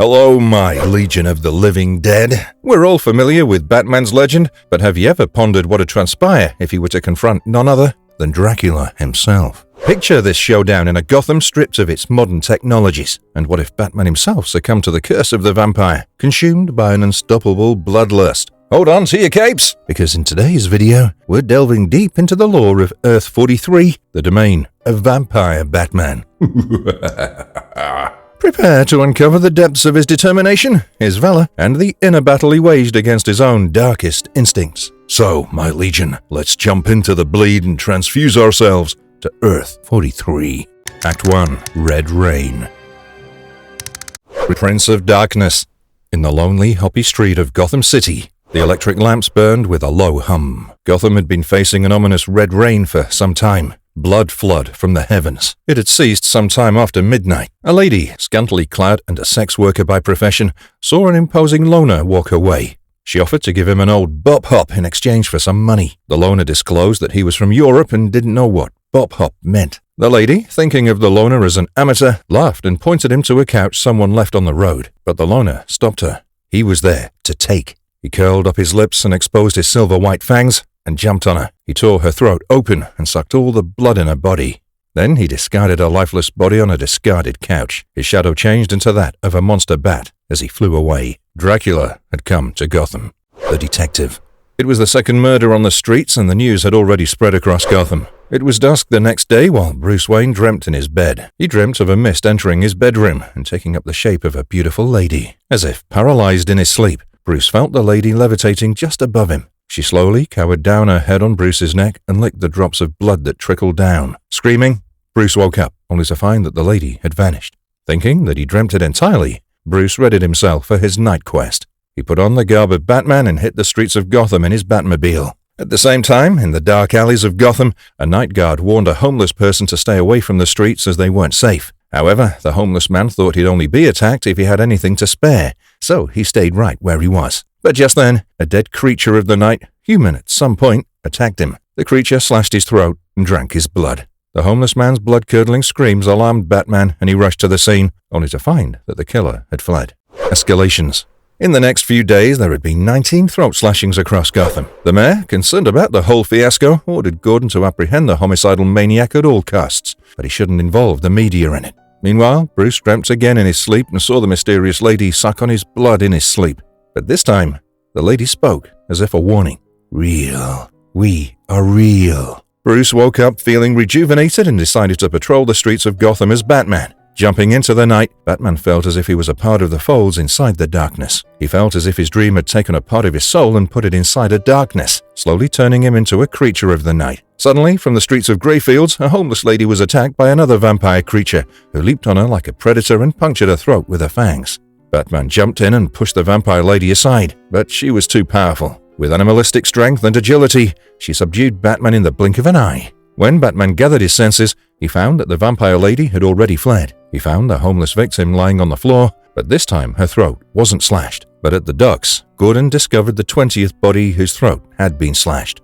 Hello, my Legion of the Living Dead. We're all familiar with Batman's legend, but have you ever pondered what would transpire if he were to confront none other than Dracula himself? Picture this showdown in a Gotham stripped of its modern technologies. And what if Batman himself succumbed to the curse of the vampire, consumed by an unstoppable bloodlust? Hold on to your capes, because in today's video, we're delving deep into the lore of Earth 43, the domain of Vampire Batman. Prepare to uncover the depths of his determination, his valor, and the inner battle he waged against his own darkest instincts. So, my Legion, let's jump into the bleed and transfuse ourselves to Earth 43. Act 1. Red Rain. Prince of Darkness. In the lonely, hoppy street of Gotham City, the electric lamps burned with a low hum. Gotham had been facing an ominous red rain for some time. Blood flood from the heavens. It had ceased some time after midnight. A lady, scantily clad and a sex worker by profession, saw an imposing loner walk her way. She offered to give him an old bop hop in exchange for some money. The loner disclosed that he was from Europe and didn't know what bop hop meant. The lady, thinking of the loner as an amateur, laughed and pointed him to a couch someone left on the road. But the loner stopped her. He was there to take. He curled up his lips and exposed his silver-white fangs and jumped on her. He tore her throat open and sucked all the blood in her body. Then he discarded her lifeless body on a discarded couch. His shadow changed into that of a monster bat as he flew away. Dracula had come to Gotham. The detective. It was the second murder on the streets, and the news had already spread across Gotham. It was dusk the next day while Bruce Wayne dreamt in his bed. He dreamt of a mist entering his bedroom and taking up the shape of a beautiful lady. As if paralyzed in his sleep, Bruce felt the lady levitating just above him. She slowly cowered down her head on Bruce's neck and licked the drops of blood that trickled down. Screaming, Bruce woke up, only to find that the lady had vanished. Thinking that he dreamt it entirely, Bruce readied himself for his night quest. He put on the garb of Batman and hit the streets of Gotham in his Batmobile. At the same time, in the dark alleys of Gotham, a night guard warned a homeless person to stay away from the streets as they weren't safe. However, the homeless man thought he'd only be attacked if he had anything to spare, so he stayed right where he was. But just then, a dead creature of the night, human at some point, attacked him. The creature slashed his throat and drank his blood. The homeless man's blood-curdling screams alarmed Batman, and he rushed to the scene, only to find that the killer had fled. Escalations. In the next few days, there had been 19 throat slashings across Gotham. The mayor, concerned about the whole fiasco, ordered Gordon to apprehend the homicidal maniac at all costs, but he shouldn't involve the media in it. Meanwhile, Bruce dreamt again in his sleep and saw the mysterious lady suck on his blood in his sleep. But this time, the lady spoke, as if a warning. Real. We are real. Bruce woke up feeling rejuvenated and decided to patrol the streets of Gotham as Batman. Jumping into the night, Batman felt as if he was a part of the folds inside the darkness. He felt as if his dream had taken a part of his soul and put it inside a darkness, slowly turning him into a creature of the night. Suddenly, from the streets of Greyfields, a homeless lady was attacked by another vampire creature, who leaped on her like a predator and punctured her throat with her fangs. Batman jumped in and pushed the vampire lady aside, but she was too powerful. With animalistic strength and agility, she subdued Batman in the blink of an eye. When Batman gathered his senses, he found that the vampire lady had already fled. He found the homeless victim lying on the floor, but this time her throat wasn't slashed. But at the docks, Gordon discovered the 20th body whose throat had been slashed.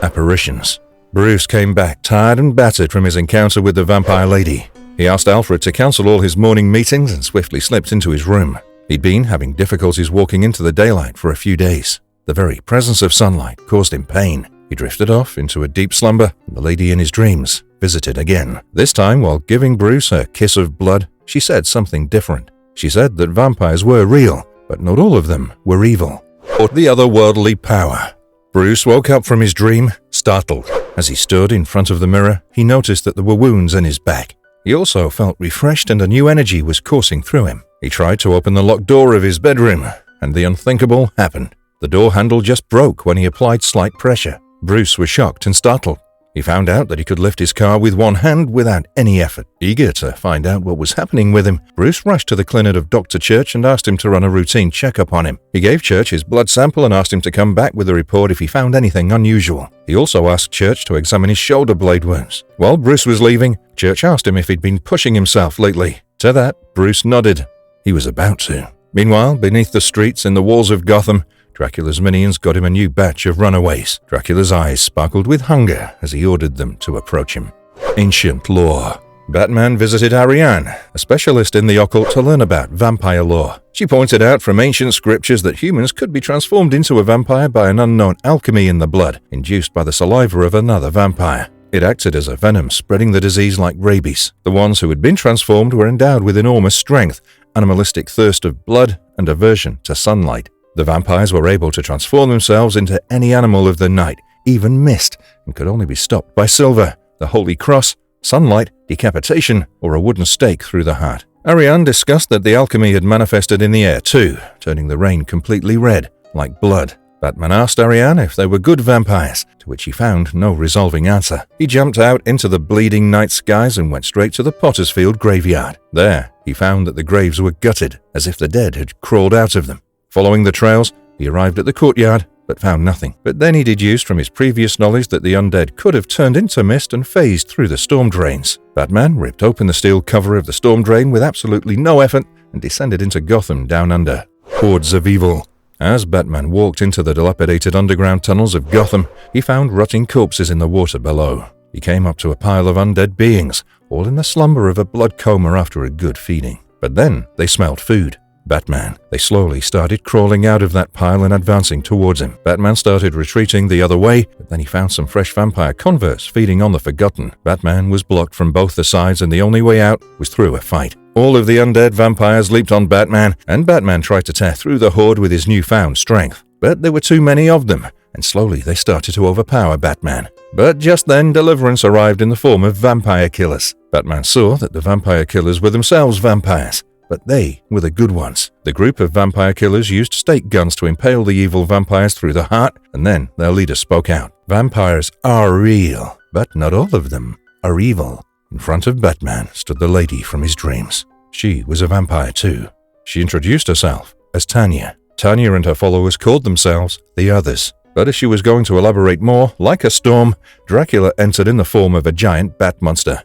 Apparitions. Bruce came back tired and battered from his encounter with the vampire lady. He asked Alfred to cancel all his morning meetings and swiftly slipped into his room. He'd been having difficulties walking into the daylight for a few days. The very presence of sunlight caused him pain. He drifted off into a deep slumber, and the lady in his dreams visited again. This time, while giving Bruce a kiss of blood, she said something different. She said that vampires were real, but not all of them were evil, or the otherworldly power. Bruce woke up from his dream, startled. As he stood in front of the mirror, he noticed that there were wounds in his back. He also felt refreshed and a new energy was coursing through him. He tried to open the locked door of his bedroom, and the unthinkable happened. The door handle just broke when he applied slight pressure. Bruce was shocked and startled. He found out that he could lift his car with one hand without any effort. Eager to find out what was happening with him, Bruce rushed to the clinic of Dr. Church and asked him to run a routine checkup on him. He gave Church his blood sample and asked him to come back with a report if he found anything unusual. He also asked Church to examine his shoulder blade wounds. While Bruce was leaving, Church asked him if he'd been pushing himself lately. To that, Bruce nodded. He was about to. Meanwhile, beneath the streets in the walls of Gotham, Dracula's minions got him a new batch of runaways. Dracula's eyes sparkled with hunger as he ordered them to approach him. Ancient lore. Batman visited Ariane, a specialist in the occult, to learn about vampire lore. She pointed out from ancient scriptures that humans could be transformed into a vampire by an unknown alchemy in the blood, induced by the saliva of another vampire. It acted as a venom, spreading the disease like rabies. The ones who had been transformed were endowed with enormous strength, animalistic thirst of blood, and aversion to sunlight. The vampires were able to transform themselves into any animal of the night, even mist, and could only be stopped by silver, the Holy Cross, sunlight, decapitation, or a wooden stake through the heart. Ariane discussed that the alchemy had manifested in the air too, turning the rain completely red, like blood. Batman asked Ariane if they were good vampires, to which he found no resolving answer. He jumped out into the bleeding night skies and went straight to the Potter's Field graveyard. There, he found that the graves were gutted, as if the dead had crawled out of them. Following the trails, he arrived at the courtyard, but found nothing. But then he deduced from his previous knowledge that the undead could have turned into mist and phased through the storm drains. Batman ripped open the steel cover of the storm drain with absolutely no effort and descended into Gotham down under. Hordes of evil. As Batman walked into the dilapidated underground tunnels of Gotham, he found rotting corpses in the water below. He came up to a pile of undead beings, all in the slumber of a blood coma after a good feeding. But then they smelled food. Batman. They slowly started crawling out of that pile and advancing towards him. Batman started retreating the other way, but then he found some fresh vampire converts feeding on the Forgotten. Batman was blocked from both the sides, and the only way out was through a fight. All of the undead vampires leaped on Batman, and Batman tried to tear through the horde with his newfound strength. But there were too many of them, and slowly they started to overpower Batman. But just then, deliverance arrived in the form of vampire killers. Batman saw that the vampire killers were themselves vampires, but they were the good ones. The group of vampire killers used stake guns to impale the evil vampires through the heart, and then their leader spoke out. Vampires are real, but not all of them are evil. In front of Batman stood the lady from his dreams. She was a vampire too. She introduced herself as Tanya. Tanya and her followers called themselves the Others. But as she was going to elaborate more, like a storm, Dracula entered in the form of a giant bat monster.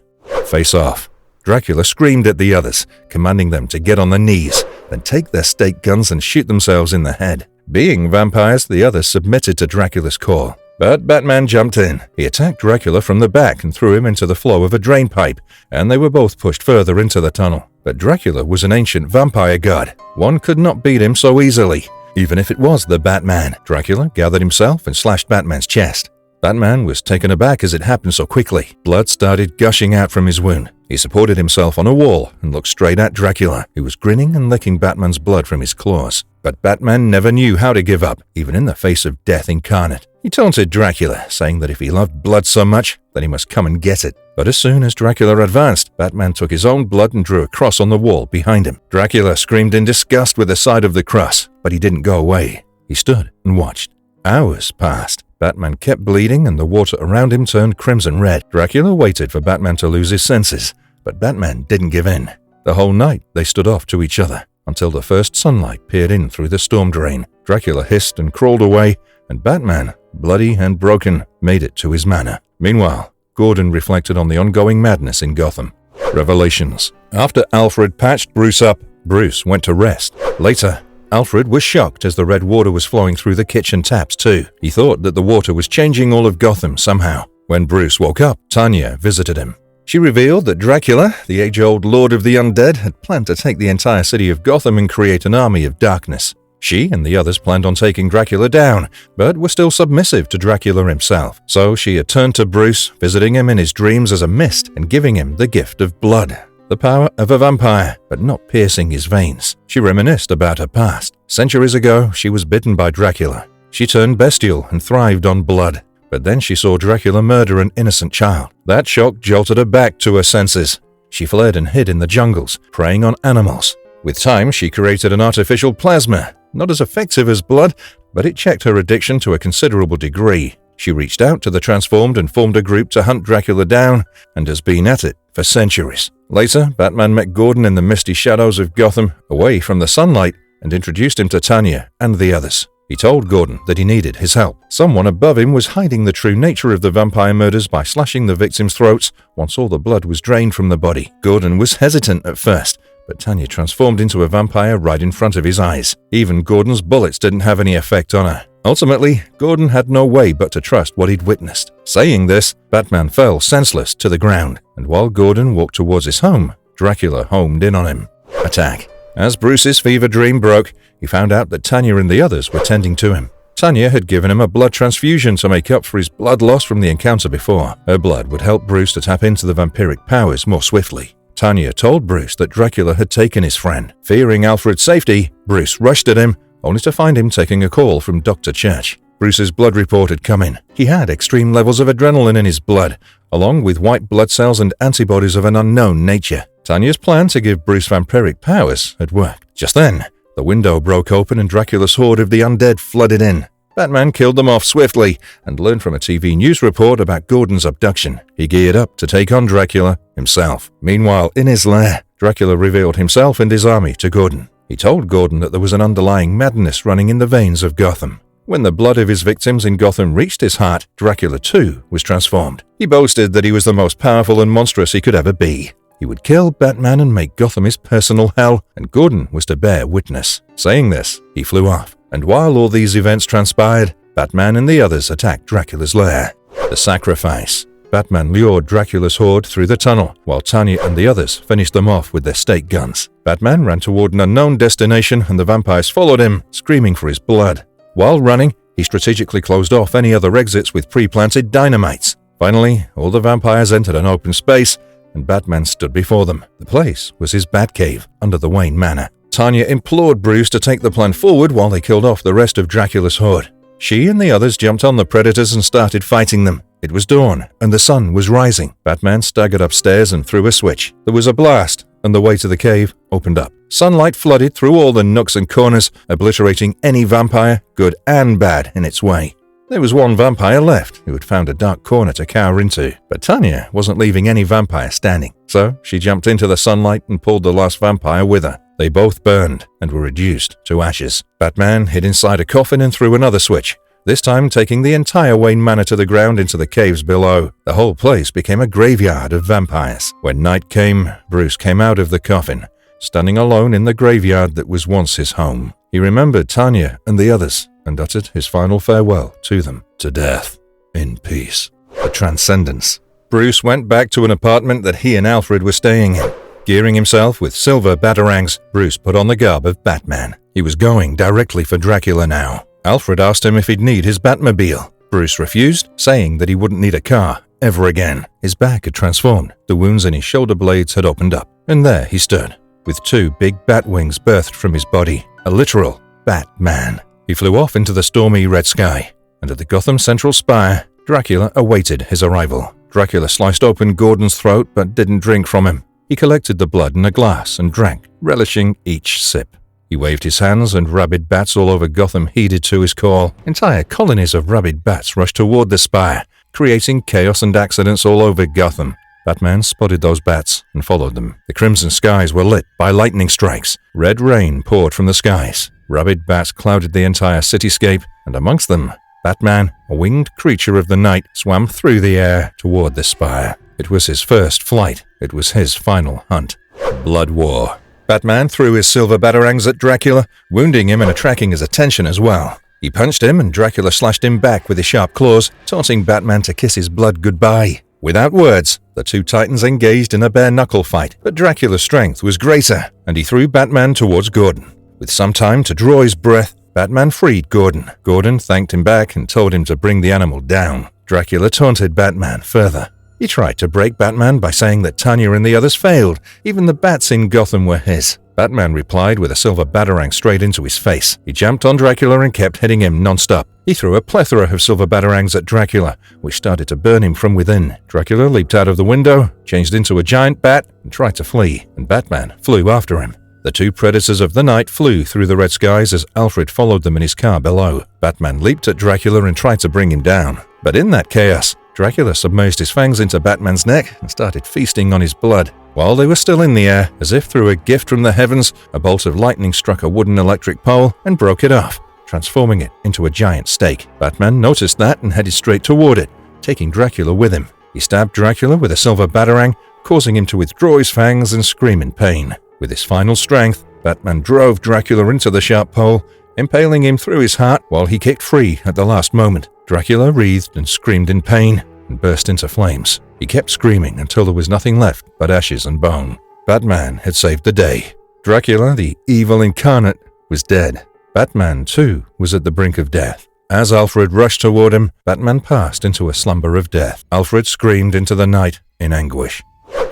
Face off. Dracula screamed at the others, commanding them to get on their knees, then take their stake guns and shoot themselves in the head. Being vampires, the others submitted to Dracula's call. But Batman jumped in. He attacked Dracula from the back and threw him into the flow of a drain pipe, and they were both pushed further into the tunnel. But Dracula was an ancient vampire god. One could not beat him so easily, even if it was the Batman. Dracula gathered himself and slashed Batman's chest. Batman was taken aback as it happened so quickly. Blood started gushing out from his wound. He supported himself on a wall and looked straight at Dracula, who was grinning and licking Batman's blood from his claws. But Batman never knew how to give up, even in the face of death incarnate. He taunted Dracula, saying that if he loved blood so much, then he must come and get it. But as soon as Dracula advanced, Batman took his own blood and drew a cross on the wall behind him. Dracula screamed in disgust with the sight of the cross, but he didn't go away. He stood and watched. Hours passed. Batman kept bleeding and the water around him turned crimson red. Dracula waited for Batman to lose his senses, but Batman didn't give in. The whole night they stood off to each other, until the first sunlight peered in through the storm drain. Dracula hissed and crawled away, and Batman, bloody and broken, made it to his manor. Meanwhile, Gordon reflected on the ongoing madness in Gotham. Revelations. After Alfred patched Bruce up, Bruce went to rest. Later, Alfred was shocked as the red water was flowing through the kitchen taps too. He thought that the water was changing all of Gotham somehow. When Bruce woke up, Tanya visited him. She revealed that Dracula, the age-old lord of the undead, had planned to take the entire city of Gotham and create an army of darkness. She and the others planned on taking Dracula down, but were still submissive to Dracula himself. So she had turned to Bruce, visiting him in his dreams as a mist and giving him the gift of blood. The power of a vampire, but not piercing his veins. She reminisced about her past. Centuries ago, she was bitten by Dracula. She turned bestial and thrived on blood. But then she saw Dracula murder an innocent child. That shock jolted her back to her senses. She fled and hid in the jungles, preying on animals. With time, she created an artificial plasma, not as effective as blood, but it checked her addiction to a considerable degree. She reached out to the transformed and formed a group to hunt Dracula down, and has been at it for centuries. Later, Batman met Gordon in the misty shadows of Gotham, away from the sunlight, and introduced him to Tanya and the others. He told Gordon that he needed his help. Someone above him was hiding the true nature of the vampire murders by slashing the victims' throats once all the blood was drained from the body. Gordon was hesitant at first, but Tanya transformed into a vampire right in front of his eyes. Even Gordon's bullets didn't have any effect on her. Ultimately, Gordon had no way but to trust what he'd witnessed. Saying this, Batman fell senseless to the ground, and while Gordon walked towards his home, Dracula homed in on him. Attack. As Bruce's fever dream broke, he found out that Tanya and the others were tending to him. Tanya had given him a blood transfusion to make up for his blood loss from the encounter before. Her blood would help Bruce to tap into the vampiric powers more swiftly. Tanya told Bruce that Dracula had taken his friend. Fearing Alfred's safety, Bruce rushed at him, only to find him taking a call from Dr. Church. Bruce's blood report had come in. He had extreme levels of adrenaline in his blood, along with white blood cells and antibodies of an unknown nature. Tanya's plan to give Bruce vampiric powers had worked. Just then, the window broke open and Dracula's horde of the undead flooded in. Batman killed them off swiftly and learned from a TV news report about Gordon's abduction. He geared up to take on Dracula himself. Meanwhile, in his lair, Dracula revealed himself and his army to Gordon. He told Gordon that there was an underlying madness running in the veins of Gotham. When the blood of his victims in Gotham reached his heart, Dracula too was transformed. He boasted that he was the most powerful and monstrous he could ever be. He would kill Batman and make Gotham his personal hell, and Gordon was to bear witness. Saying this, he flew off, and while all these events transpired, Batman and the others attacked Dracula's lair. The sacrifice. Batman lured Dracula's horde through the tunnel, while Tanya and the others finished them off with their stake guns. Batman ran toward an unknown destination and the vampires followed him, screaming for his blood. While running, he strategically closed off any other exits with pre-planted dynamites. Finally, all the vampires entered an open space, and Batman stood before them. The place was his Batcave, under the Wayne Manor. Tanya implored Bruce to take the plan forward while they killed off the rest of Dracula's horde. She and the others jumped on the predators and started fighting them. It was dawn, and the sun was rising. Batman staggered upstairs and threw a switch. There was a blast, and the way to the cave opened up. Sunlight flooded through all the nooks and corners, obliterating any vampire, good and bad, in its way. There was one vampire left who had found a dark corner to cower into, but Tanya wasn't leaving any vampire standing. So she jumped into the sunlight and pulled the last vampire with her. They both burned and were reduced to ashes. Batman hid inside a coffin and threw another switch, this time taking the entire Wayne Manor to the ground into the caves below. The whole place became a graveyard of vampires. When night came, Bruce came out of the coffin, standing alone in the graveyard that was once his home. He remembered Tanya and the others and uttered his final farewell to them. To death, in peace. The Transcendence. Bruce went back to an apartment that he and Alfred were staying in. Gearing himself with silver batarangs, Bruce put on the garb of Batman. He was going directly for Dracula now. Alfred asked him if he'd need his Batmobile. Bruce refused, saying that he wouldn't need a car ever again. His back had transformed. The wounds in his shoulder blades had opened up. And there he stood, with two big bat wings birthed from his body. A literal Batman. He flew off into the stormy red sky, and at the Gotham Central Spire, Dracula awaited his arrival. Dracula sliced open Gordon's throat but didn't drink from him. He collected the blood in a glass and drank, relishing each sip. He waved his hands and rabid bats all over Gotham heeded to his call. Entire colonies of rabid bats rushed toward the spire, creating chaos and accidents all over Gotham. Batman spotted those bats and followed them. The crimson skies were lit by lightning strikes. Red rain poured from the skies. Rabid bats clouded the entire cityscape, and amongst them, Batman, a winged creature of the night, swam through the air toward the spire. It was his first flight. It was his final hunt. Blood War. Batman threw his silver batarangs at Dracula, wounding him and attracting his attention as well. He punched him and Dracula slashed him back with his sharp claws, taunting Batman to kiss his blood goodbye. Without words, the two titans engaged in a bare-knuckle fight, but Dracula's strength was greater, and he threw Batman towards Gordon. With some time to draw his breath, Batman freed Gordon. Gordon thanked him back and told him to bring the animal down. Dracula taunted Batman further. He tried to break Batman by saying that Tanya and the others failed. Even the bats in Gotham were his. Batman replied with a silver batarang straight into his face. He jumped on Dracula and kept hitting him non-stop. He threw a plethora of silver batarangs at Dracula, which started to burn him from within. Dracula leaped out of the window, changed into a giant bat, and tried to flee, and Batman flew after him. The two predators of the night flew through the red skies as Alfred followed them in his car below. Batman leaped at Dracula and tried to bring him down. But in that chaos, Dracula submerged his fangs into Batman's neck and started feasting on his blood. While they were still in the air, as if through a gift from the heavens, a bolt of lightning struck a wooden electric pole and broke it off, transforming it into a giant stake. Batman noticed that and headed straight toward it, taking Dracula with him. He stabbed Dracula with a silver batarang, causing him to withdraw his fangs and scream in pain. With his final strength, Batman drove Dracula into the sharp pole impaling him through his heart while he kicked free at the last moment. Dracula writhed and screamed in pain and burst into flames. He kept screaming until there was nothing left but ashes and bone. Batman had saved the day. Dracula, the evil incarnate, was dead. Batman, too, was at the brink of death. As Alfred rushed toward him, Batman passed into a slumber of death. Alfred screamed into the night in anguish.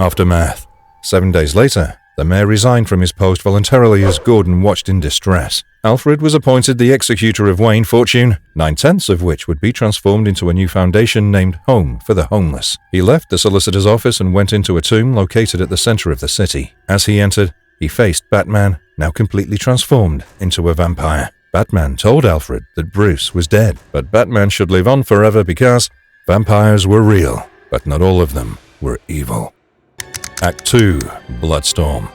Aftermath. 7 days later, the mayor resigned from his post voluntarily as Gordon watched in distress. Alfred was appointed the executor of Wayne Fortune, 9/10 of which would be transformed into a new foundation named Home for the Homeless. He left the solicitor's office and went into a tomb located at the center of the city. As he entered, he faced Batman, now completely transformed into a vampire. Batman told Alfred that Bruce was dead, but Batman should live on forever because vampires were real, but not all of them were evil. Act 2. Bloodstorm.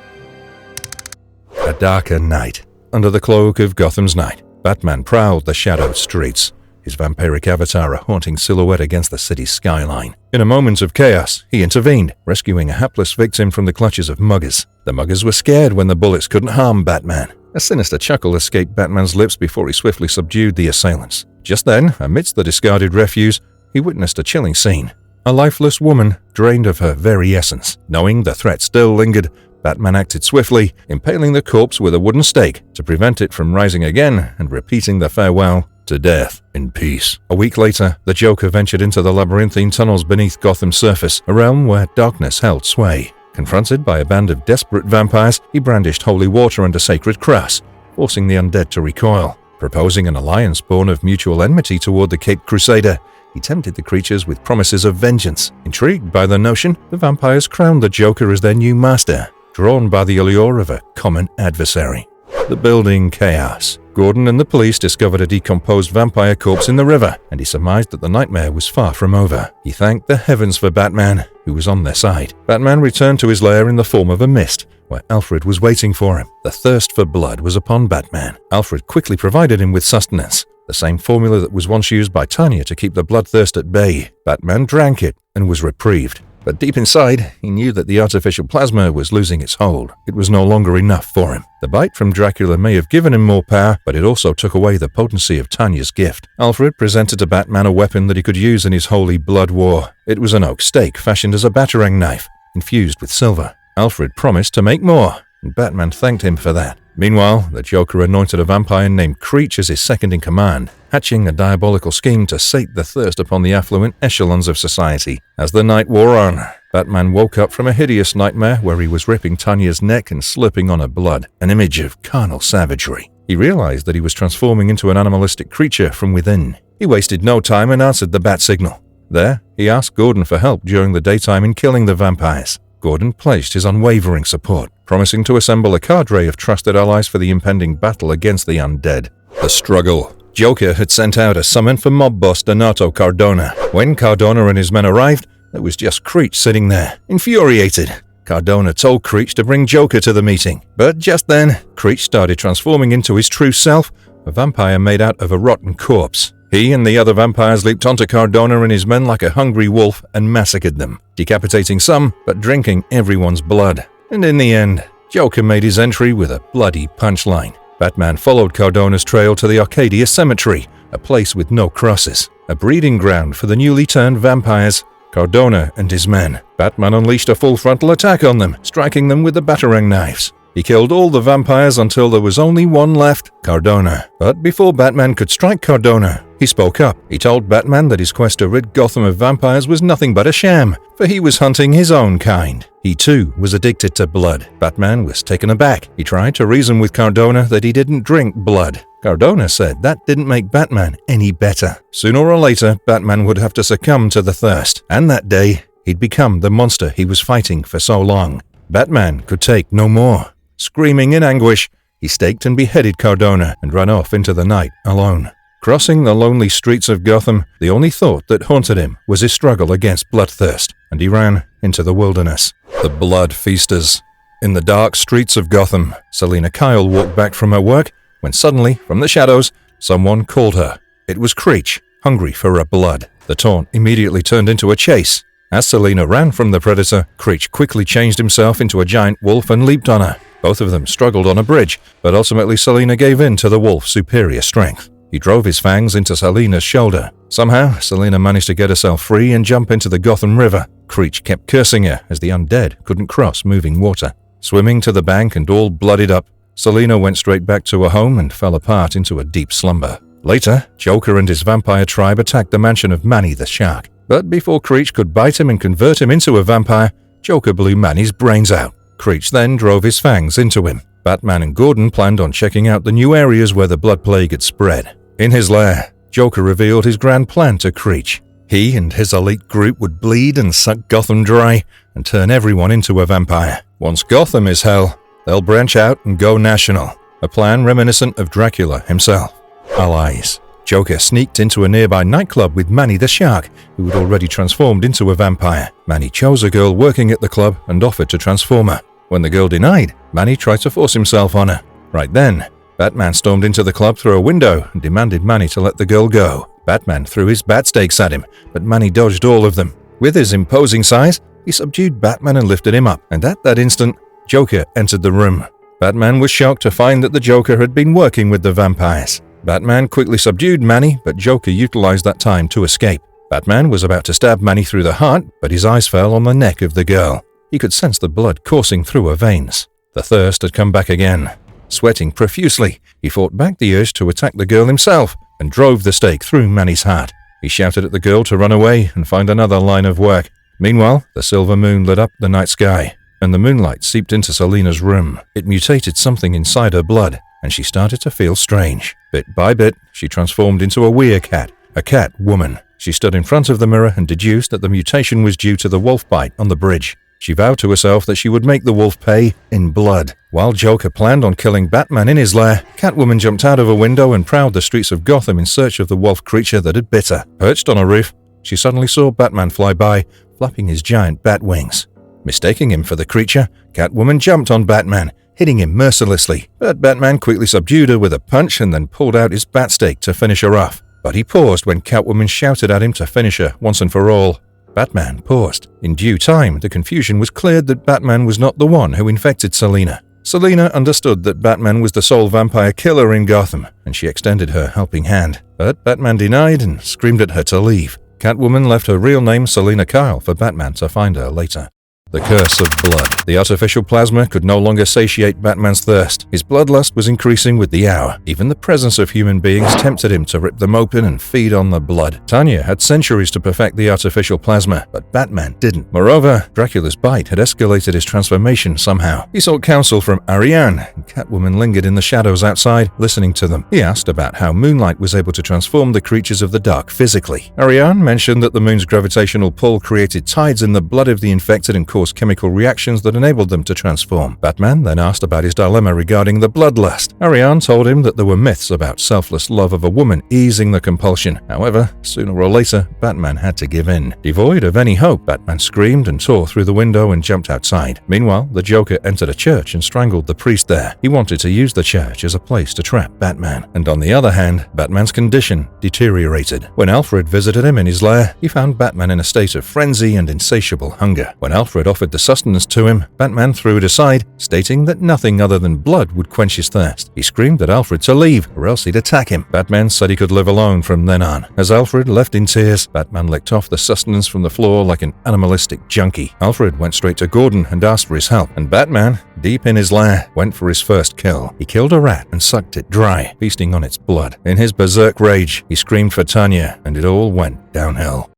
A darker night. Under the cloak of Gotham's night, Batman prowled the shadowed streets, his vampiric avatar a haunting silhouette against the city's skyline. In a moment of chaos, he intervened, rescuing a hapless victim from the clutches of muggers. The muggers were scared when the bullets couldn't harm Batman. A sinister chuckle escaped Batman's lips before he swiftly subdued the assailants. Just then, amidst the discarded refuse, he witnessed a chilling scene. A lifeless woman, drained of her very essence. Knowing the threat still lingered, Batman acted swiftly, impaling the corpse with a wooden stake to prevent it from rising again and repeating the farewell to death in peace. A week later, the Joker ventured into the labyrinthine tunnels beneath Gotham's surface, a realm where darkness held sway. Confronted by a band of desperate vampires, he brandished holy water and a sacred cross, forcing the undead to recoil. Proposing an alliance born of mutual enmity toward the Caped Crusader, he tempted the creatures with promises of vengeance. Intrigued by the notion, the vampires crowned the Joker as their new master, drawn by the allure of a common adversary. The building chaos. Gordon and the police discovered a decomposed vampire corpse in the river, and he surmised that the nightmare was far from over. He thanked the heavens for Batman, who was on their side. Batman returned to his lair in the form of a mist, where Alfred was waiting for him. The thirst for blood was upon Batman. Alfred quickly provided him with sustenance, the same formula that was once used by Tanya to keep the bloodthirst at bay. Batman drank it and was reprieved. But deep inside, he knew that the artificial plasma was losing its hold. It was no longer enough for him. The bite from Dracula may have given him more power, but it also took away the potency of Tanya's gift. Alfred presented to Batman a weapon that he could use in his holy blood war. It was an oak stake fashioned as a batarang knife, infused with silver. Alfred promised to make more, and Batman thanked him for that. Meanwhile, the Joker anointed a vampire named Creech as his second-in-command, hatching a diabolical scheme to sate the thirst upon the affluent echelons of society. As the night wore on, Batman woke up from a hideous nightmare where he was ripping Tanya's neck and slurping on her blood, an image of carnal savagery. He realized that he was transforming into an animalistic creature from within. He wasted no time and answered the bat signal. There, he asked Gordon for help during the daytime in killing the vampires. Gordon pledged his unwavering support, promising to assemble a cadre of trusted allies for the impending battle against the undead. The struggle. Joker had sent out a summon for mob boss Donato Cardona. When Cardona and his men arrived, there was just Creech sitting there, infuriated. Cardona told Creech to bring Joker to the meeting, but just then, Creech started transforming into his true self, a vampire made out of a rotten corpse. He and the other vampires leaped onto Cardona and his men like a hungry wolf and massacred them, decapitating some, but drinking everyone's blood. And in the end, Joker made his entry with a bloody punchline. Batman followed Cardona's trail to the Arcadia Cemetery, a place with no crosses, a breeding ground for the newly turned vampires. Cardona and his men. Batman unleashed a full frontal attack on them, striking them with the batarang knives. He killed all the vampires until there was only one left, Cardona. But before Batman could strike Cardona, he spoke up. He told Batman that his quest to rid Gotham of vampires was nothing but a sham, for he was hunting his own kind. He too was addicted to blood. Batman was taken aback. He tried to reason with Cardona that he didn't drink blood. Cardona said that didn't make Batman any better. Sooner or later, Batman would have to succumb to the thirst, and that day, he'd become the monster he was fighting for so long. Batman could take no more. Screaming in anguish, he staked and beheaded Cardona and ran off into the night alone. Crossing the lonely streets of Gotham, the only thought that haunted him was his struggle against bloodthirst, and he ran into the wilderness. The Blood Feasters. In the dark streets of Gotham, Selena Kyle walked back from her work when suddenly, from the shadows, someone called her. It was Creech, hungry for her blood. The taunt immediately turned into a chase. As Selena ran from the predator, Creech quickly changed himself into a giant wolf and leaped on her. Both of them struggled on a bridge, but ultimately Selena gave in to the wolf's superior strength. He drove his fangs into Selena's shoulder. Somehow, Selena managed to get herself free and jump into the Gotham River. Creech kept cursing her as the undead couldn't cross moving water. Swimming to the bank and all bloodied up, Selena went straight back to her home and fell apart into a deep slumber. Later, Joker and his vampire tribe attacked the mansion of Manny the Shark. But before Creech could bite him and convert him into a vampire, Joker blew Manny's brains out. Creech then drove his fangs into him. Batman and Gordon planned on checking out the new areas where the blood plague had spread. In his lair, Joker revealed his grand plan to Creech. He and his elite group would bleed and suck Gotham dry and turn everyone into a vampire. Once Gotham is hell, they'll branch out and go national, a plan reminiscent of Dracula himself. Allies. Joker sneaked into a nearby nightclub with Manny the Shark, who had already transformed into a vampire. Manny chose a girl working at the club and offered to transform her. When the girl denied, Manny tried to force himself on her. Right then, Batman stormed into the club through a window and demanded Manny to let the girl go. Batman threw his bat stakes at him, but Manny dodged all of them. With his imposing size, he subdued Batman and lifted him up, and at that instant, Joker entered the room. Batman was shocked to find that the Joker had been working with the vampires. Batman quickly subdued Manny, but Joker utilized that time to escape. Batman was about to stab Manny through the heart, but his eyes fell on the neck of the girl. He could sense the blood coursing through her veins. The thirst had come back again. Sweating profusely, he fought back the urge to attack the girl himself and drove the stake through Manny's heart. He shouted at the girl to run away and find another line of work. Meanwhile, the silver moon lit up the night sky, and the moonlight seeped into Selena's room. It mutated something inside her blood, and she started to feel strange. Bit by bit, she transformed into a werecat, a cat woman. She stood in front of the mirror and deduced that the mutation was due to the wolf bite on the bridge. She vowed to herself that she would make the wolf pay in blood. While Joker planned on killing Batman in his lair, Catwoman jumped out of a window and prowled the streets of Gotham in search of the wolf creature that had bit her. Perched on a roof, she suddenly saw Batman fly by, flapping his giant bat wings. Mistaking him for the creature, Catwoman jumped on Batman, hitting him mercilessly. But Batman quickly subdued her with a punch and then pulled out his bat stake to finish her off. But he paused when Catwoman shouted at him to finish her once and for all. Batman paused. In due time, the confusion was cleared that Batman was not the one who infected Selena. Selena understood that Batman was the sole vampire killer in Gotham, and she extended her helping hand. But Batman denied and screamed at her to leave. Catwoman left her real name Selena Kyle for Batman to find her later. The curse of blood. The artificial plasma could no longer satiate Batman's thirst. His bloodlust was increasing with the hour. Even the presence of human beings tempted him to rip them open and feed on the blood. Tanya had centuries to perfect the artificial plasma, but Batman didn't. Moreover, Dracula's bite had escalated his transformation somehow. He sought counsel from Ariane, and Catwoman lingered in the shadows outside, listening to them. He asked about how moonlight was able to transform the creatures of the dark physically. Ariane mentioned that the moon's gravitational pull created tides in the blood of the infected and caused chemical reactions that enabled them to transform. Batman then asked about his dilemma regarding the bloodlust. Ariane told him that there were myths about selfless love of a woman easing the compulsion. However, sooner or later, Batman had to give in. Devoid of any hope, Batman screamed and tore through the window and jumped outside. Meanwhile, the Joker entered a church and strangled the priest there. He wanted to use the church as a place to trap Batman. And on the other hand, Batman's condition deteriorated. When Alfred visited him in his lair, he found Batman in a state of frenzy and insatiable hunger. When Alfred offered the sustenance to him, Batman threw it aside, stating that nothing other than blood would quench his thirst. He screamed at Alfred to leave, or else he'd attack him. Batman said he could live alone from then on. As Alfred left in tears, Batman licked off the sustenance from the floor like an animalistic junkie. Alfred went straight to Gordon and asked for his help, and Batman, deep in his lair, went for his first kill. He killed a rat and sucked it dry, feasting on its blood. In his berserk rage, he screamed for Tanya, and it all went downhill.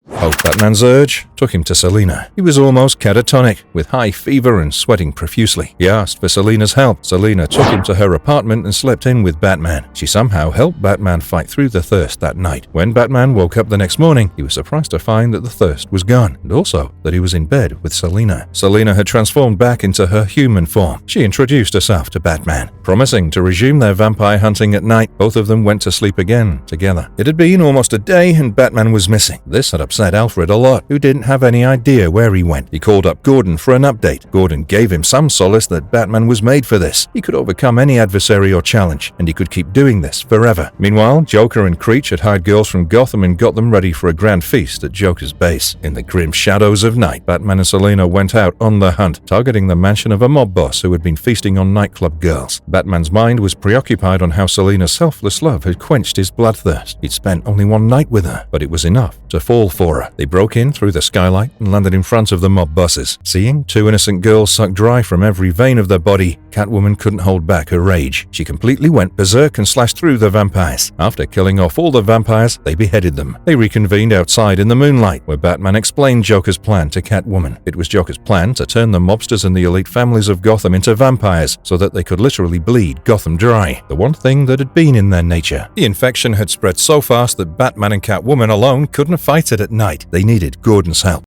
Both Batman's urge took him to Selena. He was almost catatonic, with high fever and sweating profusely. He asked for Selena's help. Selena took him to her apartment and slept in with Batman. She somehow helped Batman fight through the thirst that night. When Batman woke up the next morning, he was surprised to find that the thirst was gone, and also that he was in bed with Selena. Selena had transformed back into her human form. She introduced herself to Batman. Promising to resume their vampire hunting at night, both of them went to sleep again together. It had been almost a day and Batman was missing. This had upset upset Alfred a lot, who didn't have any idea where he went. He called up Gordon for an update. Gordon gave him some solace that Batman was made for this. He could overcome any adversary or challenge, and he could keep doing this forever. Meanwhile, Joker and Creech had hired girls from Gotham and got them ready for a grand feast at Joker's base. In the grim shadows of night, Batman and Selena went out on the hunt, targeting the mansion of a mob boss who had been feasting on nightclub girls. Batman's mind was preoccupied on how Selena's selfless love had quenched his bloodthirst. He'd spent only one night with her, but it was enough to fall for her. They broke in through the skylight and landed in front of the mob bosses. Seeing two innocent girls sucked dry from every vein of their body, Catwoman couldn't hold back her rage. She completely went berserk and slashed through the vampires. After killing off all the vampires, they beheaded them. They reconvened outside in the moonlight, where Batman explained Joker's plan to Catwoman. It was Joker's plan to turn the mobsters and the elite families of Gotham into vampires so that they could literally bleed Gotham dry, the one thing that had been in their nature. The infection had spread so fast that Batman and Catwoman alone couldn't fight it at night. They needed Gordon's help.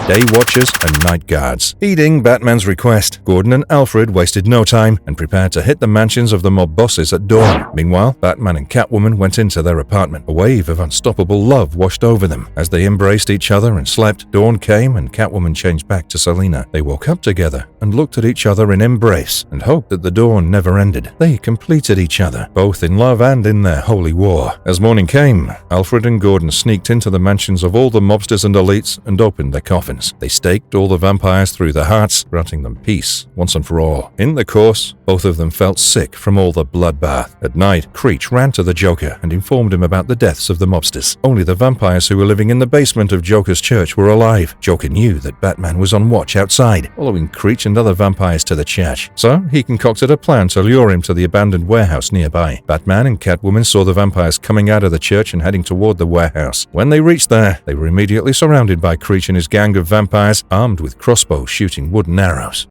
Day watchers and night guards. Heeding Batman's request, Gordon and Alfred wasted no time and prepared to hit the mansions of the mob bosses at dawn. Meanwhile, Batman and Catwoman went into their apartment. A wave of unstoppable love washed over them. As they embraced each other and slept, dawn came and Catwoman changed back to Selena. They woke up together and looked at each other in embrace and hoped that the dawn never ended. They completed each other, both in love and in their holy war. As morning came, Alfred and Gordon sneaked into the mansions of all the mobsters and elites and opened their coffins. They staked all the vampires through their hearts, granting them peace once and for all. In the course, both of them felt sick from all the bloodbath. At night, Creech ran to the Joker and informed him about the deaths of the mobsters. Only the vampires who were living in the basement of Joker's church were alive. Joker knew that Batman was on watch outside, following Creech and other vampires to the church. So he concocted a plan to lure him to the abandoned warehouse nearby. Batman and Catwoman saw the vampires coming out of the church and heading toward the warehouse. When they reached there, they were immediately surrounded by Creech and his gang of vampires armed with crossbows shooting wooden arrows.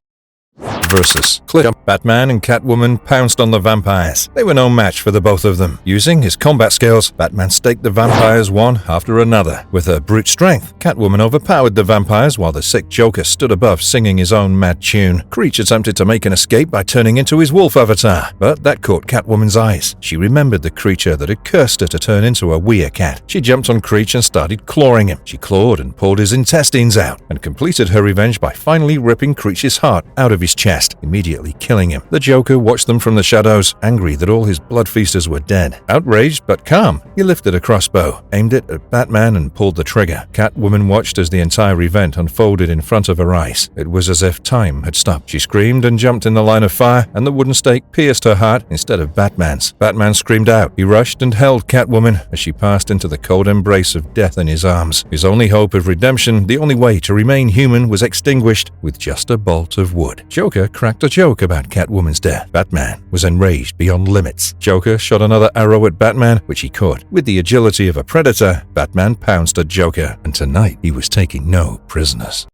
Versus Clip. Batman and Catwoman pounced on the vampires. They were no match for the both of them. Using his combat skills, Batman staked the vampires one after another. With her brute strength, Catwoman overpowered the vampires while the sick Joker stood above singing his own mad tune. Creech attempted to make an escape by turning into his wolf avatar, but that caught Catwoman's eyes. She remembered the creature that had cursed her to turn into a werecat. She jumped on Creech and started clawing him. She clawed and pulled his intestines out, and completed her revenge by finally ripping Creech's heart out of his chest, immediately killing him. The Joker watched them from the shadows, angry that all his blood feasters were dead. Outraged but calm, he lifted a crossbow, aimed it at Batman and pulled the trigger. Catwoman watched as the entire event unfolded in front of her eyes. It was as if time had stopped. She screamed and jumped in the line of fire, and the wooden stake pierced her heart instead of Batman's. Batman screamed out. He rushed and held Catwoman as she passed into the cold embrace of death in his arms. His only hope of redemption, the only way to remain human, was extinguished with just a bolt of wood. Joker cracked a joke about Catwoman's death. Batman was enraged beyond limits. Joker shot another arrow at Batman, which he caught. With the agility of a predator, Batman pounced at Joker, and tonight he was taking no prisoners.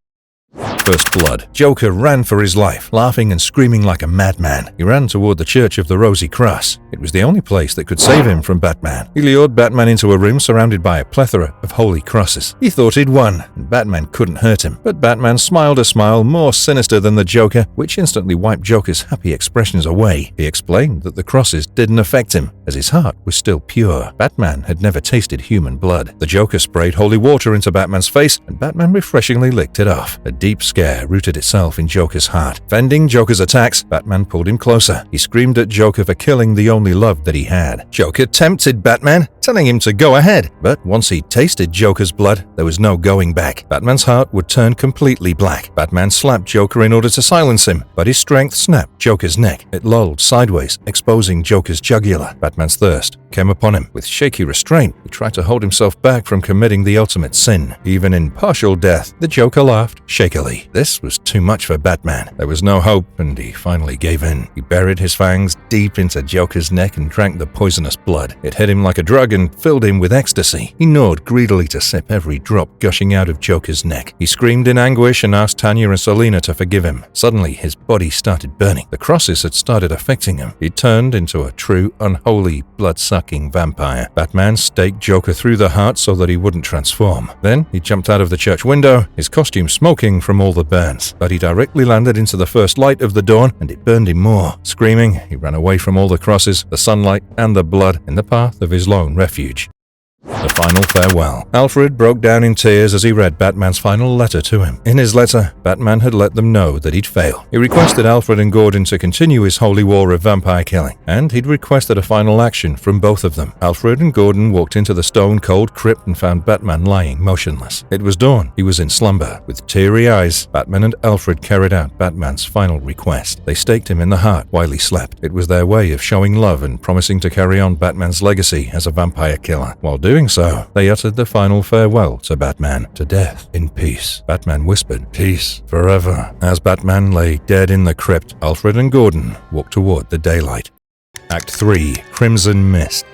First blood. Joker ran for his life, laughing and screaming like a madman. He ran toward the Church of the Rosy Cross. It was the only place that could save him from Batman. He lured Batman into a room surrounded by a plethora of holy crosses. He thought he'd won, and Batman couldn't hurt him. But Batman smiled a smile more sinister than the Joker, which instantly wiped Joker's happy expressions away. He explained that the crosses didn't affect him, as his heart was still pure. Batman had never tasted human blood. The Joker sprayed holy water into Batman's face, and Batman refreshingly licked it off. A deep scare rooted itself in Joker's heart. Fending Joker's attacks, Batman pulled him closer. He screamed at Joker for killing the only love that he had. Joker tempted Batman, telling him to go ahead. But once he tasted Joker's blood, there was no going back. Batman's heart would turn completely black. Batman slapped Joker in order to silence him, but his strength snapped Joker's neck. It lolled sideways, exposing Joker's jugular. Batman's thirst came upon him. With shaky restraint, he tried to hold himself back from committing the ultimate sin. Even in partial death, the Joker laughed shakily. This was too much for Batman. There was no hope, and he finally gave in. He buried his fangs deep into Joker's neck and drank the poisonous blood. It hit him like a drug and filled him with ecstasy. He gnawed greedily to sip every drop gushing out of Joker's neck. He screamed in anguish and asked Tanya and Selena to forgive him. Suddenly, his body started burning. The crosses had started affecting him. He turned into a true, unholy, blood-sucking vampire. Batman staked Joker through the heart so that he wouldn't transform. Then, he jumped out of the church window, his costume smoking from all the burns. But he directly landed into the first light of the dawn, and it burned him more. Screaming, he ran away from all the crosses, the sunlight, and the blood in the path of his lone refuge. The final farewell. Alfred broke down in tears as he read Batman's final letter to him. In his letter, Batman had let them know that he'd failed. He requested Alfred and Gordon to continue his holy war of vampire killing, and he'd requested a final action from both of them. Alfred and Gordon walked into the stone-cold crypt and found Batman lying motionless. It was dawn. He was in slumber. With teary eyes, Batman and Alfred carried out Batman's final request. They staked him in the heart while he slept. It was their way of showing love and promising to carry on Batman's legacy as a vampire killer. While doing so, they uttered the final farewell to Batman. To death in peace. Batman whispered, "Peace forever." As Batman lay dead in the crypt, Alfred and Gordon walked toward the daylight. Act 3. Crimson Mist.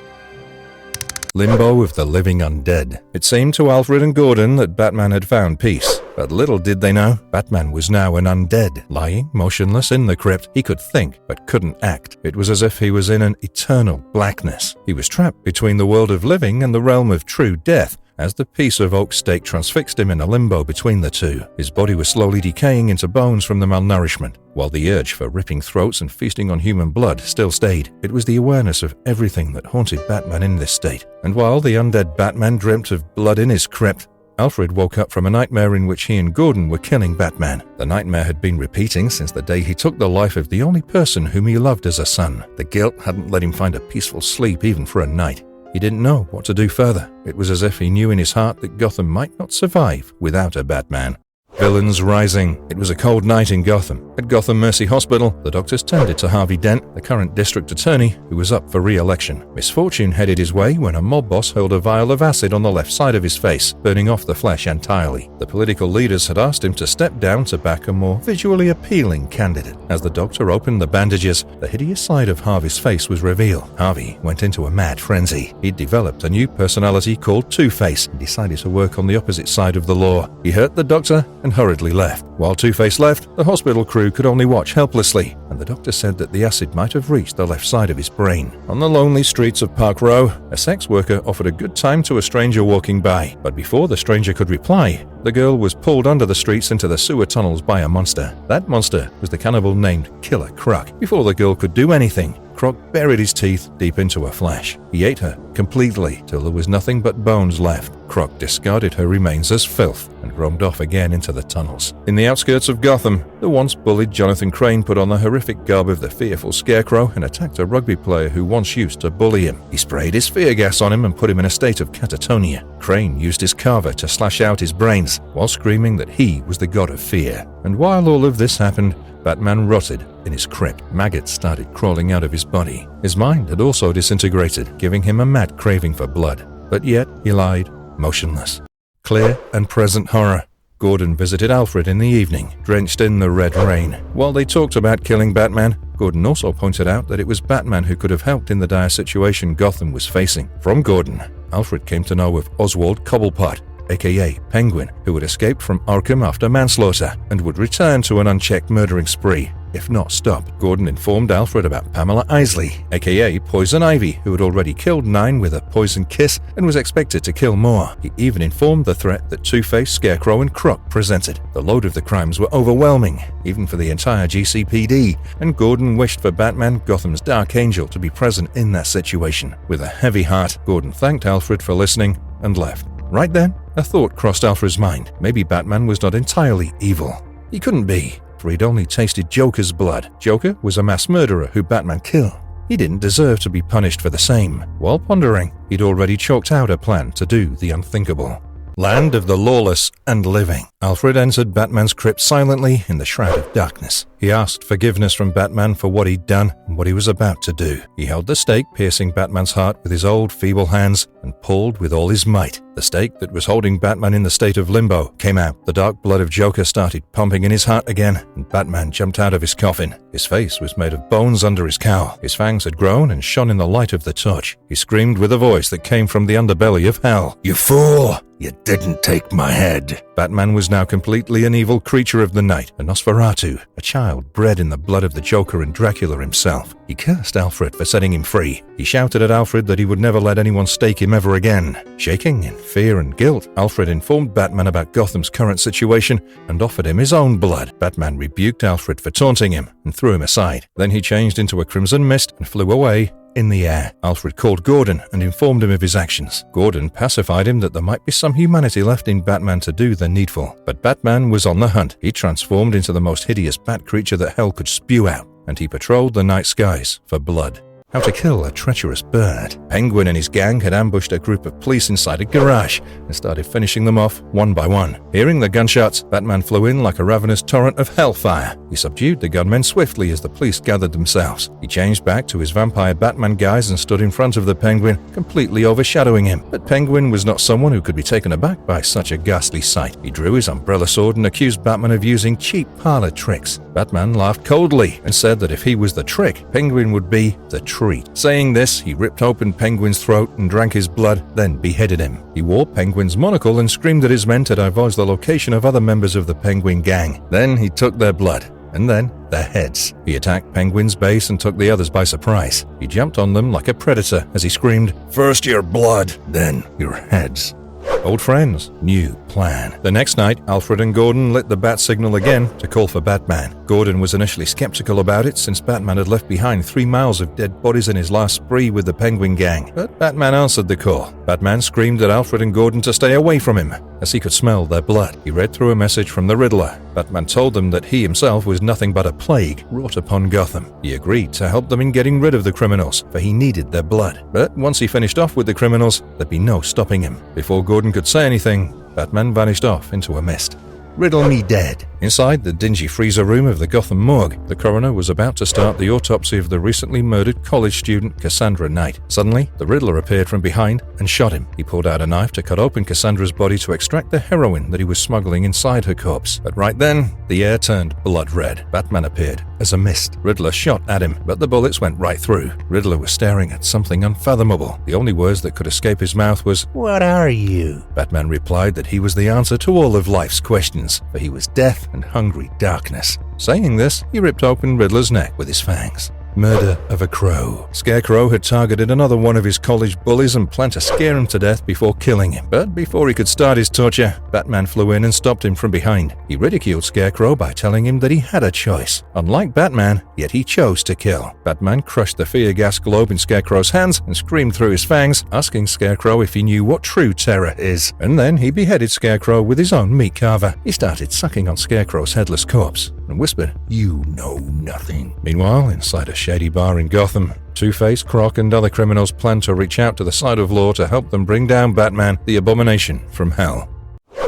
Limbo of the living undead. It seemed to Alfred and Gordon that Batman had found peace. But little did they know, Batman was now an undead. Lying motionless in the crypt, he could think, but couldn't act. It was as if he was in an eternal blackness. He was trapped between the world of living and the realm of true death, as the piece of oak stake transfixed him in a limbo between the two. His body was slowly decaying into bones from the malnourishment, while the urge for ripping throats and feasting on human blood still stayed. It was the awareness of everything that haunted Batman in this state. And while the undead Batman dreamt of blood in his crypt, Alfred woke up from a nightmare in which he and Gordon were killing Batman. The nightmare had been repeating since the day he took the life of the only person whom he loved as a son. The guilt hadn't let him find a peaceful sleep even for a night. He didn't know what to do further. It was as if he knew in his heart that Gotham might not survive without a Batman. Villains rising. It was a cold night in Gotham. At Gotham Mercy Hospital, the doctors tended to Harvey Dent, the current district attorney, who was up for re-election. Misfortune headed his way when a mob boss hurled a vial of acid on the left side of his face, burning off the flesh entirely. The political leaders had asked him to step down to back a more visually appealing candidate. As the doctor opened the bandages, the hideous side of Harvey's face was revealed. Harvey went into a mad frenzy. He'd developed a new personality called Two-Face and decided to work on the opposite side of the law. He hurt the doctor and hurriedly left. While Two-Face left, the hospital crew could only watch helplessly, and the doctor said that the acid might have reached the left side of his brain. On the lonely streets of Park Row, a sex worker offered a good time to a stranger walking by, but before the stranger could reply, the girl was pulled under the streets into the sewer tunnels by a monster. That monster was the cannibal named Killer Croc. Before the girl could do anything, Croc buried his teeth deep into her flesh. He ate her completely till there was nothing but bones left. Croc discarded her remains as filth and roamed off again into the tunnels. In the outskirts of Gotham, the once bullied Jonathan Crane put on the horrific garb of the fearful Scarecrow and attacked a rugby player who once used to bully him. He sprayed his fear gas on him and put him in a state of catatonia. Crane used his carver to slash out his brains while screaming that he was the god of fear. And while all of this happened, Batman rotted in his crypt. Maggots started crawling out of his body. His mind had also disintegrated, giving him a mad craving for blood. But yet he lied, motionless. Clear and present horror. Gordon visited Alfred in the evening, drenched in the red rain. While they talked about killing Batman, Gordon also pointed out that it was Batman who could have helped in the dire situation Gotham was facing. From Gordon, Alfred came to know of Oswald Cobblepot, aka Penguin, who had escaped from Arkham after manslaughter and would return to an unchecked murdering spree, if not stopped. Gordon informed Alfred about Pamela Isley, aka Poison Ivy, who had already killed 9 with a poison kiss and was expected to kill more. He even informed the threat that Two-Face, Scarecrow, and Croc presented. The load of the crimes were overwhelming, even for the entire GCPD, and Gordon wished for Batman, Gotham's Dark Angel, to be present in that situation. With a heavy heart, Gordon thanked Alfred for listening and left. Right then, a thought crossed Alfred's mind. Maybe Batman was not entirely evil. He couldn't be, for he'd only tasted Joker's blood. Joker was a mass murderer who Batman killed. He didn't deserve to be punished for the same. While pondering, he'd already chalked out a plan to do the unthinkable. Land of the lawless and living. Alfred entered Batman's crypt silently in the shroud of darkness. He asked forgiveness from Batman for what he'd done and what he was about to do. He held the stake piercing Batman's heart with his old feeble hands and pulled with all his might. The stake that was holding Batman in the state of limbo came out. The dark blood of Joker started pumping in his heart again, and Batman jumped out of his coffin. His face was made of bones under his cowl. His fangs had grown and shone in the light of the torch. He screamed with a voice that came from the underbelly of hell. "You fool! You didn't take my head." Batman was now completely an evil creature of the night, a Nosferatu, a child bred in the blood of the Joker and Dracula himself. He cursed Alfred for setting him free. He shouted at Alfred that he would never let anyone stake him ever again. Shaking in fear and guilt, Alfred informed Batman about Gotham's current situation and offered him his own blood. Batman rebuked Alfred for taunting him and threw him aside. Then he changed into a crimson mist and flew away in the air. Alfred called Gordon and informed him of his actions. Gordon pacified him that there might be some humanity left in Batman to do the needful. But Batman was on the hunt. He transformed into the most hideous bat creature that hell could spew out, and he patrolled the night skies for blood. How to kill a treacherous bird. Penguin and his gang had ambushed a group of police inside a garage and started finishing them off one by one. Hearing the gunshots, Batman flew in like a ravenous torrent of hellfire. He subdued the gunmen swiftly as the police gathered themselves. He changed back to his vampire Batman guise and stood in front of the Penguin, completely overshadowing him. But Penguin was not someone who could be taken aback by such a ghastly sight. He drew his umbrella sword and accused Batman of using cheap parlor tricks. Batman laughed coldly and said that if he was the trick, Penguin would be the treat. Saying this, he ripped open Penguin's throat and drank his blood, then beheaded him. He wore Penguin's monocle and screamed at his men to divulge the location of other members of the Penguin gang. Then he took their blood, and then their heads. He attacked Penguin's base and took the others by surprise. He jumped on them like a predator as he screamed, "First your blood, then your heads." Old friends, new plan. The next night, Alfred and Gordon lit the bat signal again to call for Batman. Gordon was initially skeptical about it since Batman had left behind 3 miles of dead bodies in his last spree with the Penguin gang. But Batman answered the call. Batman screamed at Alfred and Gordon to stay away from him, as he could smell their blood. He read through a message from the Riddler. Batman told them that he himself was nothing but a plague wrought upon Gotham. He agreed to help them in getting rid of the criminals, for he needed their blood. But once he finished off with the criminals, there'd be no stopping him. Before Gordon could say anything, Batman vanished off into a mist. Riddle Me Dead. Inside the dingy freezer room of the Gotham morgue, the coroner was about to start the autopsy of the recently murdered college student Cassandra Knight. Suddenly, the Riddler appeared from behind and shot him. He pulled out a knife to cut open Cassandra's body to extract the heroin that he was smuggling inside her corpse. But right then, the air turned blood red. Batman appeared as a mist. Riddler shot at him, but the bullets went right through. Riddler was staring at something unfathomable. The only words that could escape his mouth was, "What are you?" Batman replied that he was the answer to all of life's questions, for he was death and hungry darkness. Saying this, he ripped open Riddler's neck with his fangs. Murder of a crow. Scarecrow had targeted another one of his college bullies and planned to scare him to death before killing him. But before he could start his torture, Batman flew in and stopped him from behind. He ridiculed Scarecrow by telling him that he had a choice. Unlike Batman, yet he chose to kill. Batman crushed the fear gas globe in Scarecrow's hands and screamed through his fangs, asking Scarecrow if he knew what true terror is. And then he beheaded Scarecrow with his own meat carver. He started sucking on Scarecrow's headless corpse and whispered, "You know nothing." Meanwhile, inside a shady bar in Gotham, Two-Face, Croc, and other criminals planned to reach out to the side of law to help them bring down Batman, the abomination from hell.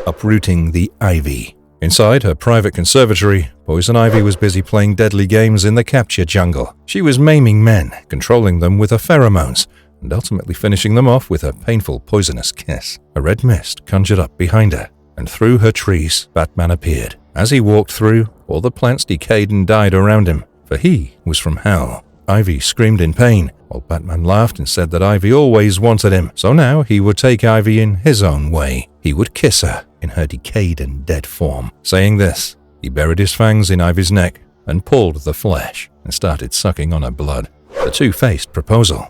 Uprooting the Ivy. Inside her private conservatory, Poison Ivy was busy playing deadly games in the capture jungle. She was maiming men, controlling them with her pheromones, and ultimately finishing them off with her painful poisonous kiss. A red mist conjured up behind her, and through her trees, Batman appeared. As he walked through, all the plants decayed and died around him, for he was from hell. Ivy screamed in pain, while Batman laughed and said that Ivy always wanted him, so now he would take Ivy in his own way. He would kiss her in her decayed and dead form. Saying this, he buried his fangs in Ivy's neck and pulled the flesh and started sucking on her blood. The TwoFace Proposal.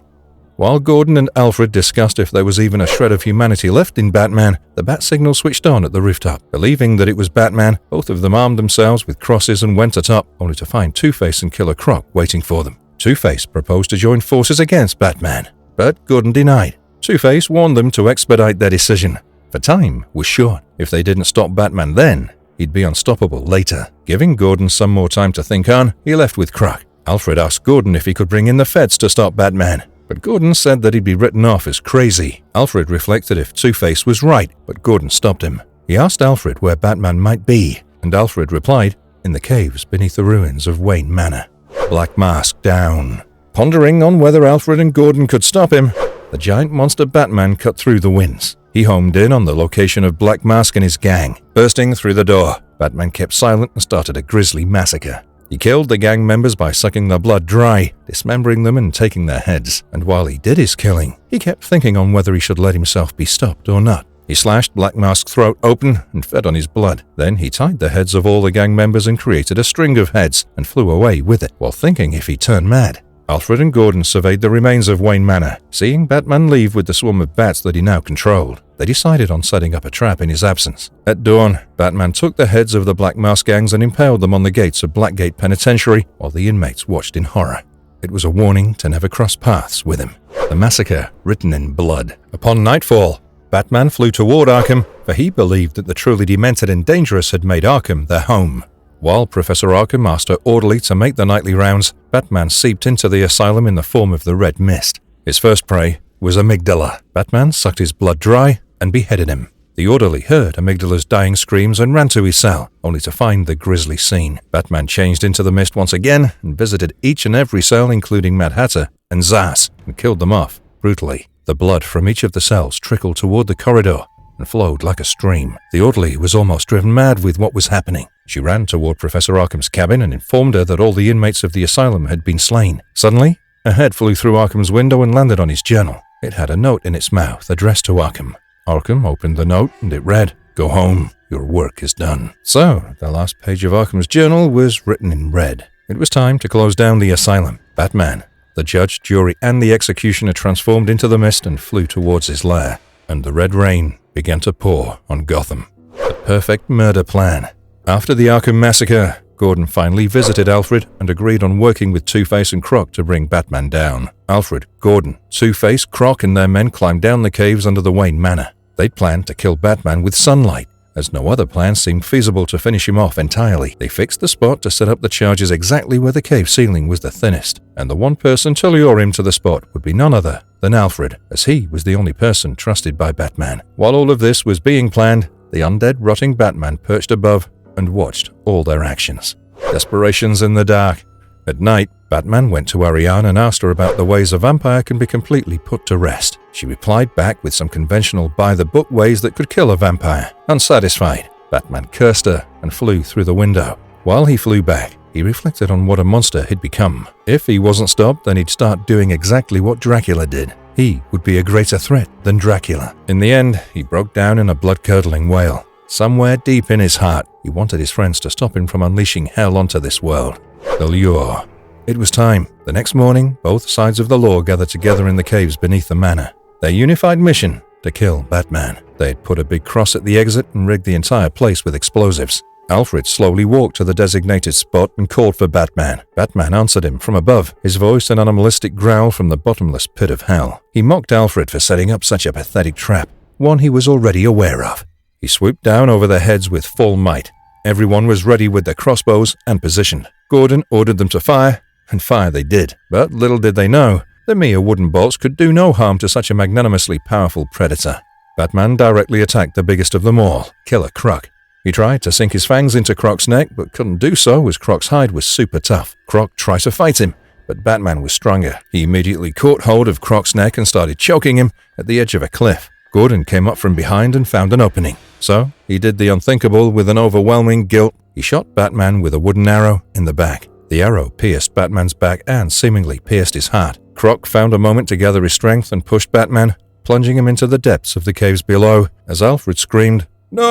While Gordon and Alfred discussed if there was even a shred of humanity left in Batman, the bat signal switched on at the rooftop. Believing that it was Batman, both of them armed themselves with crosses and went atop, only to find Two-Face and Killer Croc waiting for them. Two-Face proposed to join forces against Batman, but Gordon denied. Two-Face warned them to expedite their decision, for time was short. If they didn't stop Batman then, he'd be unstoppable later. Giving Gordon some more time to think on, he left with Croc. Alfred asked Gordon if he could bring in the feds to stop Batman, but Gordon said that he'd be written off as crazy. Alfred reflected if Two-Face was right, but Gordon stopped him. He asked Alfred where Batman might be, and Alfred replied, "In the caves beneath the ruins of Wayne Manor." Black Mask down. Pondering on whether Alfred and Gordon could stop him, the giant monster Batman cut through the winds. He homed in on the location of Black Mask and his gang. Bursting through the door, Batman kept silent and started a Grizzly Massacre. He killed the gang members by sucking their blood dry, dismembering them and taking their heads. And while he did his killing, he kept thinking on whether he should let himself be stopped or not. He slashed Black Mask's throat open and fed on his blood. Then he tied the heads of all the gang members and created a string of heads and flew away with it, while thinking if he turned mad. Alfred and Gordon surveyed the remains of Wayne Manor. Seeing Batman leave with the swarm of bats that he now controlled, they decided on setting up a trap in his absence. At dawn, Batman took the heads of the Black Mask gangs and impaled them on the gates of Blackgate Penitentiary while the inmates watched in horror. It was a warning to never cross paths with him. The massacre written in blood. Upon nightfall, Batman flew toward Arkham, for he believed that the truly demented and dangerous had made Arkham their home. While Professor Arkham asked her orderly to make the nightly rounds, Batman seeped into the asylum in the form of the red mist. His first prey was Amygdala. Batman sucked his blood dry and beheaded him. The orderly heard Amygdala's dying screams and ran to his cell, only to find the grisly scene. Batman changed into the mist once again and visited each and every cell, including Mad Hatter and Zsasz, and killed them off brutally. The blood from each of the cells trickled toward the corridor and flowed like a stream. The orderly was almost driven mad with what was happening. She ran toward Professor Arkham's cabin and informed her that all the inmates of the asylum had been slain. Suddenly, a head flew through Arkham's window and landed on his journal. It had a note in its mouth addressed to Arkham. Arkham opened the note and it read, "Go home, your work is done." So, the last page of Arkham's journal was written in red. It was time to close down the asylum. Batman, the judge, jury, and the executioner transformed into the mist and flew towards his lair. And the red rain began to pour on Gotham. The perfect murder plan. After the Arkham Massacre, Gordon finally visited Alfred and agreed on working with Two-Face and Croc to bring Batman down. Alfred, Gordon, Two-Face, Croc, and their men climbed down the caves under the Wayne Manor. They'd planned to kill Batman with sunlight, as no other plan seemed feasible to finish him off entirely. They fixed the spot to set up the charges exactly where the cave ceiling was the thinnest, and the one person to lure him to the spot would be none other than Alfred, as he was the only person trusted by Batman. While all of this was being planned, the undead, rotting Batman perched above and watched all their actions. Desperations in the dark. At night, Batman went to Ariane and asked her about the ways a vampire can be completely put to rest. She replied back with some conventional by-the-book ways that could kill a vampire. Unsatisfied, Batman cursed her and flew through the window. While he flew back, he reflected on what a monster he'd become. If he wasn't stopped, then he'd start doing exactly what Dracula did. He would be a greater threat than Dracula. In the end, he broke down in a blood-curdling wail. Somewhere deep in his heart, he wanted his friends to stop him from unleashing hell onto this world. The lure. It was time. The next morning, both sides of the law gathered together in the caves beneath the manor. Their unified mission: to kill Batman. They had put a big cross at the exit and rigged the entire place with explosives. Alfred slowly walked to the designated spot and called for Batman. Batman answered him from above, his voice an animalistic growl from the bottomless pit of hell. He mocked Alfred for setting up such a pathetic trap, one he was already aware of. He swooped down over their heads with full might. Everyone was ready with their crossbows and positioned. Gordon ordered them to fire, and fire they did. But little did they know, the mere wooden bolts could do no harm to such a magnanimously powerful predator. Batman directly attacked the biggest of them all, Killer Croc. He tried to sink his fangs into Croc's neck, but couldn't do so as Croc's hide was super tough. Croc tried to fight him, but Batman was stronger. He immediately caught hold of Croc's neck and started choking him at the edge of a cliff. Gordon came up from behind and found an opening. So, he did the unthinkable with an overwhelming guilt. He shot Batman with a wooden arrow in the back. The arrow pierced Batman's back and seemingly pierced his heart. Croc found a moment to gather his strength and pushed Batman, plunging him into the depths of the caves below, as Alfred screamed, "No!"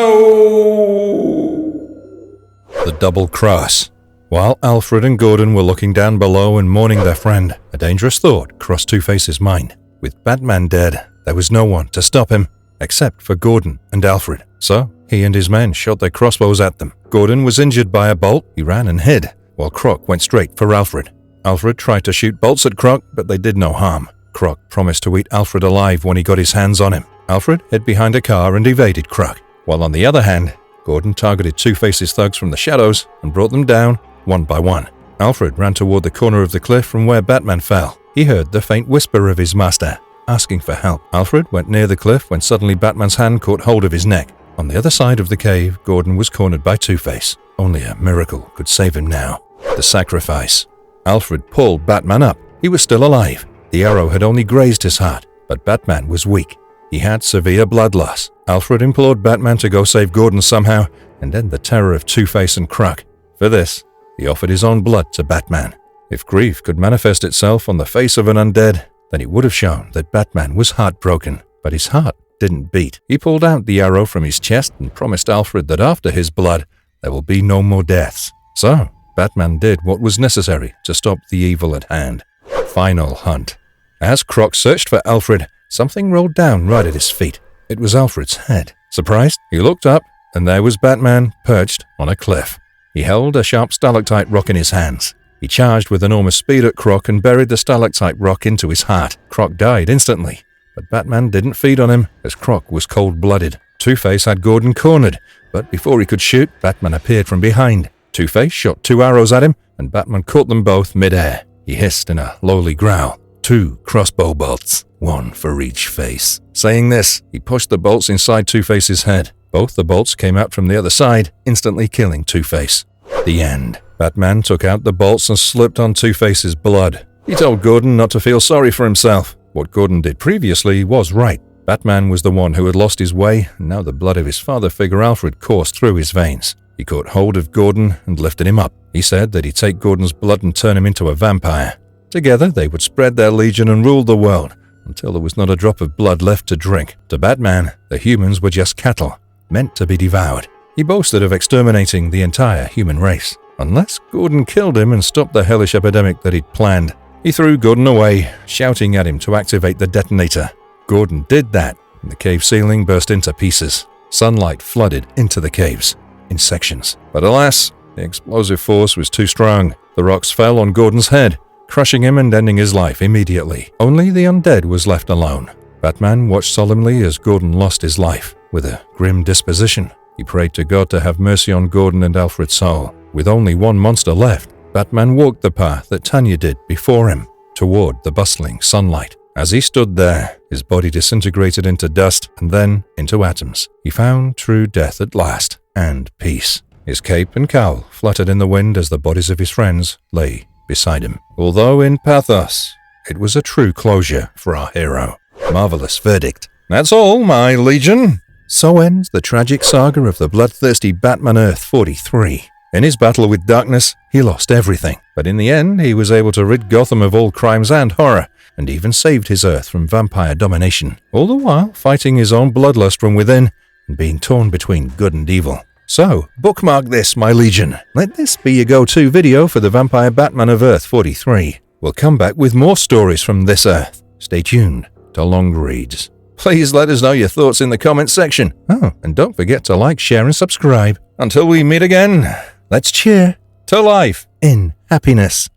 The double cross. While Alfred and Gordon were looking down below and mourning their friend, a dangerous thought crossed Two-Face's mind. With Batman dead, there was no one to stop him, except for Gordon and Alfred. So, he and his men shot their crossbows at them. Gordon was injured by a bolt. He ran and hid, while Croc went straight for Alfred. Alfred tried to shoot bolts at Croc, but they did no harm. Croc promised to eat Alfred alive when he got his hands on him. Alfred hid behind a car and evaded Croc, while on the other hand, Gordon targeted Two-Face's thugs from the shadows and brought them down one by one. Alfred ran toward the corner of the cliff from where Batman fell. He heard the faint whisper of his master, asking for help. Alfred went near the cliff when suddenly Batman's hand caught hold of his neck. On the other side of the cave, Gordon was cornered by Two-Face. Only a miracle could save him now. The sacrifice. Alfred pulled Batman up. He was still alive. The arrow had only grazed his heart, but Batman was weak. He had severe blood loss. Alfred implored Batman to go save Gordon somehow and end the terror of Two-Face and Croc. For this, he offered his own blood to Batman. If grief could manifest itself on the face of an undead, then it would have shown that Batman was heartbroken, but his heart didn't beat. He pulled out the arrow from his chest and promised Alfred that after his blood, there will be no more deaths. So, Batman did what was necessary to stop the evil at hand. Final hunt. As Croc searched for Alfred, something rolled down right at his feet. It was Alfred's head. Surprised, he looked up, and there was Batman perched on a cliff. He held a sharp stalactite rock in his hands. He charged with enormous speed at Croc and buried the stalactite rock into his heart. Croc died instantly, but Batman didn't feed on him, as Croc was cold-blooded. Two-Face had Gordon cornered, but before he could shoot, Batman appeared from behind. Two-Face shot 2 arrows at him, and Batman caught them both mid-air. He hissed in a lowly growl, 2 crossbow bolts, 1 for each face. Saying this, he pushed the bolts inside Two-Face's head. Both the bolts came out from the other side, instantly killing Two-Face. The end. Batman took out the bolts and slipped on Two-Face's blood. He told Gordon not to feel sorry for himself. What Gordon did previously was right. Batman was the one who had lost his way, and now the blood of his father figure Alfred coursed through his veins. He caught hold of Gordon and lifted him up. He said that he'd take Gordon's blood and turn him into a vampire. Together, they would spread their legion and rule the world, until there was not a drop of blood left to drink. To Batman, the humans were just cattle, meant to be devoured. He boasted of exterminating the entire human race, unless Gordon killed him and stopped the hellish epidemic that he'd planned. He threw Gordon away, shouting at him to activate the detonator. Gordon did that, and the cave ceiling burst into pieces. Sunlight flooded into the caves, in sections. But alas, the explosive force was too strong. The rocks fell on Gordon's head, crushing him and ending his life immediately. Only the undead was left alone. Batman watched solemnly as Gordon lost his life. With a grim disposition, he prayed to God to have mercy on Gordon and Alfred's soul. With only one monster left, Batman walked the path that Tanya did before him, toward the bustling sunlight. As he stood there, his body disintegrated into dust and then into atoms. He found true death at last, and peace. His cape and cowl fluttered in the wind as the bodies of his friends lay beside him. Although in pathos, it was a true closure for our hero. Marvelous verdict. That's all, my legion. So ends the tragic saga of the bloodthirsty Batman Earth 43. In his battle with darkness, he lost everything. But in the end, he was able to rid Gotham of all crimes and horror, and even saved his Earth from vampire domination, all the while fighting his own bloodlust from within and being torn between good and evil. So, bookmark this, my legion. Let this be your go-to video for the Vampire Batman of Earth 43. We'll come back with more stories from this Earth. Stay tuned to Long Reads. Please let us know your thoughts in the comments section. Oh, and don't forget to like, share, and subscribe. Until we meet again, let's cheer to life in happiness.